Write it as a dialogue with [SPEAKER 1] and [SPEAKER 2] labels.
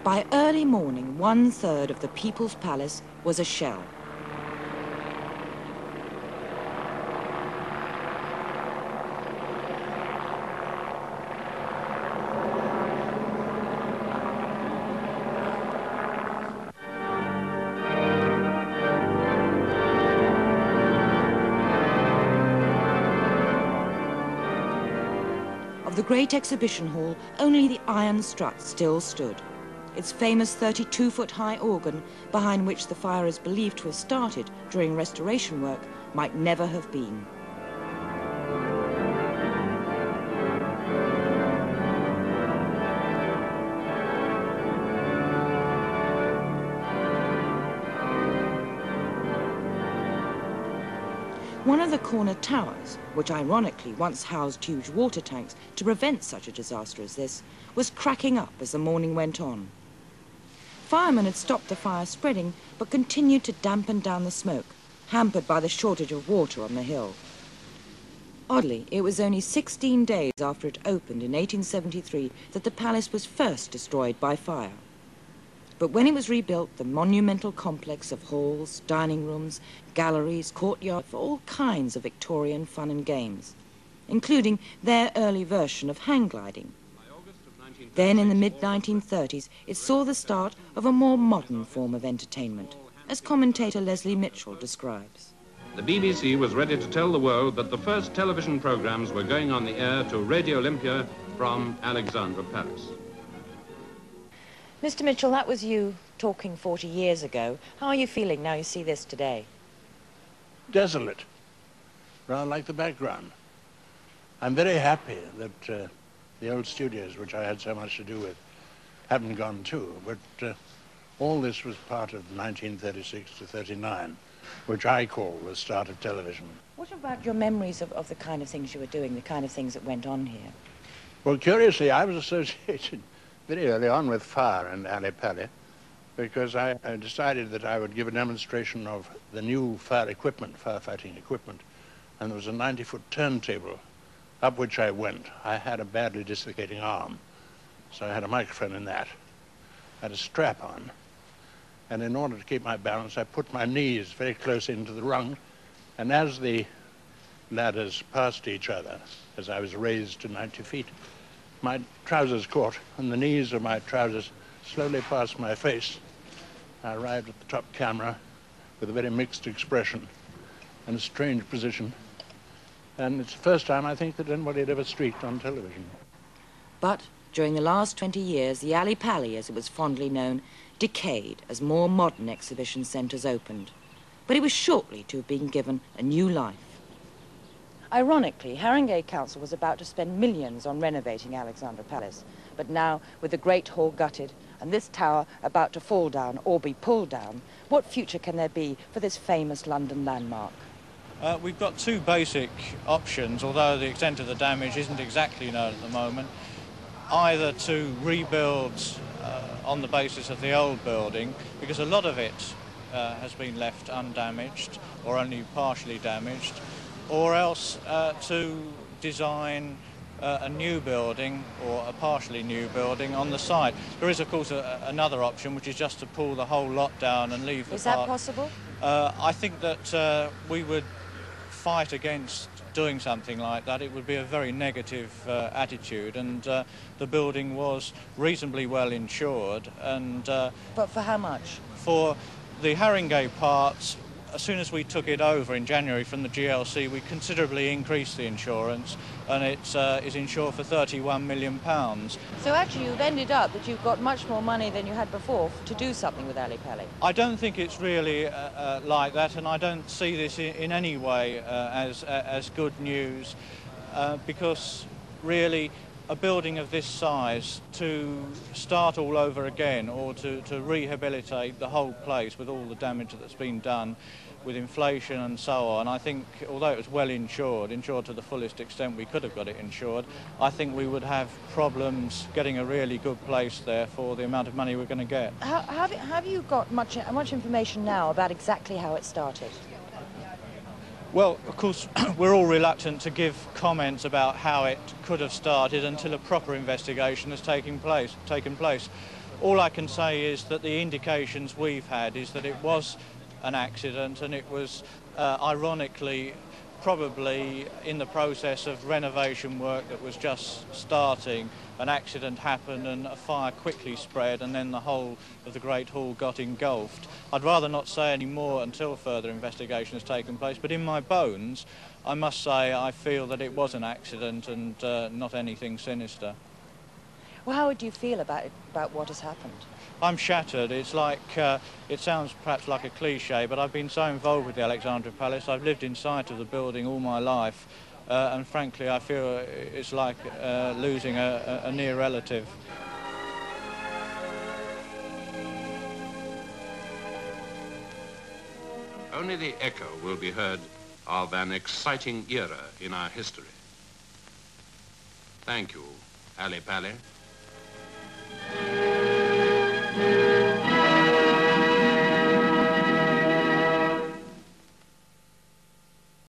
[SPEAKER 1] By early morning, 1/3 of the People's Palace was a shell. Of the great exhibition hall, only the iron strut still stood. Its famous 32-foot-high organ, behind which the fire is believed to have started during restoration work, might never have been. One of the corner towers, which ironically once housed huge water tanks to prevent such a disaster as this, was cracking up as the morning went on. Firemen had stopped the fire spreading, but continued to dampen down the smoke, hampered by the shortage of water on the hill. Oddly, it was only 16 days after it opened in 1873 that the palace was first destroyed by fire. But when it was rebuilt, the monumental complex of halls, dining rooms, galleries, courtyard, for all kinds of Victorian fun and games, including their early version of hang gliding. Then, in the mid-1930s, it saw the start of a more modern form of entertainment, as commentator Leslie Mitchell describes.
[SPEAKER 2] The BBC was ready to tell the world that the first television programs were going on the air to Radio Olympia from Alexandra Palace.
[SPEAKER 1] Mr. Mitchell, that was you talking 40 years ago. How are you feeling now you see this today?
[SPEAKER 3] Desolate, rather like the background. I'm very happy that the old studios, which I had so much to do with, haven't gone too, but all this was part of 1936 to 39, which I call the start of television.
[SPEAKER 1] What about your memories of the kind of things you were doing, the kind of things that went on here?
[SPEAKER 3] Well, curiously, I was associated very early on with fire and Ali Pali, because I decided that I would give a demonstration of the new fire equipment, firefighting equipment, and there was a 90-foot turntable up which I went. I had a badly dislocating arm, so I had a microphone in that. I had a strap on, and in order to keep my balance, I put my knees very close into the rung, and as the ladders passed each other, as I was raised to 90 feet, my trousers caught, and the knees of my trousers slowly passed my face. I arrived at the top camera with a very mixed expression and a strange position. And it's the first time, I think, that anybody had ever streaked on television.
[SPEAKER 1] But during the last 20 years, the Ali Pali, as it was fondly known, decayed as more modern exhibition centres opened. But it was shortly to have been given a new life. Ironically, Haringey Council was about to spend millions on renovating Alexandra Palace. But now, with the Great Hall gutted and this tower about to fall down or be pulled down, what future can there be for this famous London landmark?
[SPEAKER 4] We've got two basic options, although the extent of the damage isn't exactly known at the moment. Either to rebuild on the basis of the old building, because a lot of it has been left undamaged or only partially damaged, or else to design a new building or a partially new building on the site. There is, of course, another option, which is just to pull the whole lot down and leave the
[SPEAKER 1] Is that possible?
[SPEAKER 4] I think that we would fight against doing something like that. It would be a very negative attitude, and the building was reasonably well insured. And
[SPEAKER 1] But for how much?
[SPEAKER 4] For the Haringey parts, as soon as we took it over in January from the GLC, we considerably increased the insurance, and it is insured for £31 million.
[SPEAKER 1] So actually you've ended up that you've got much more money than you had before to do something with Ali Pali.
[SPEAKER 4] I don't think it's really like that, and I don't see this in any way as good news, because really a building of this size, to start all over again or to rehabilitate the whole place with all the damage that's been done with inflation and so on, I think, although it was well insured to the fullest extent we could have got it insured, I think we would have problems getting a really good place there for the amount of money we're going to get.
[SPEAKER 1] Have you got much information now about exactly how it started?
[SPEAKER 4] Well, of course, we're all reluctant to give comments about how it could have started until a proper investigation has taken place. All I can say is that the indications we've had is that it was an accident, and it was ironically probably in the process of renovation work that was just starting. An accident happened and a fire quickly spread, and then the whole of the Great Hall got engulfed. I'd rather not say any more until further investigation has taken place, but in my bones I must say I feel that it was an accident and not anything sinister.
[SPEAKER 1] Well, how would you feel about what has happened?
[SPEAKER 4] I'm shattered. It's like, it sounds perhaps like a cliche, but I've been so involved with the Alexandra Palace. I've lived in sight of the building all my life, and frankly I feel it's like losing a near relative.
[SPEAKER 2] Only the echo will be heard of an exciting era in our history. Thank you, Ali Palace.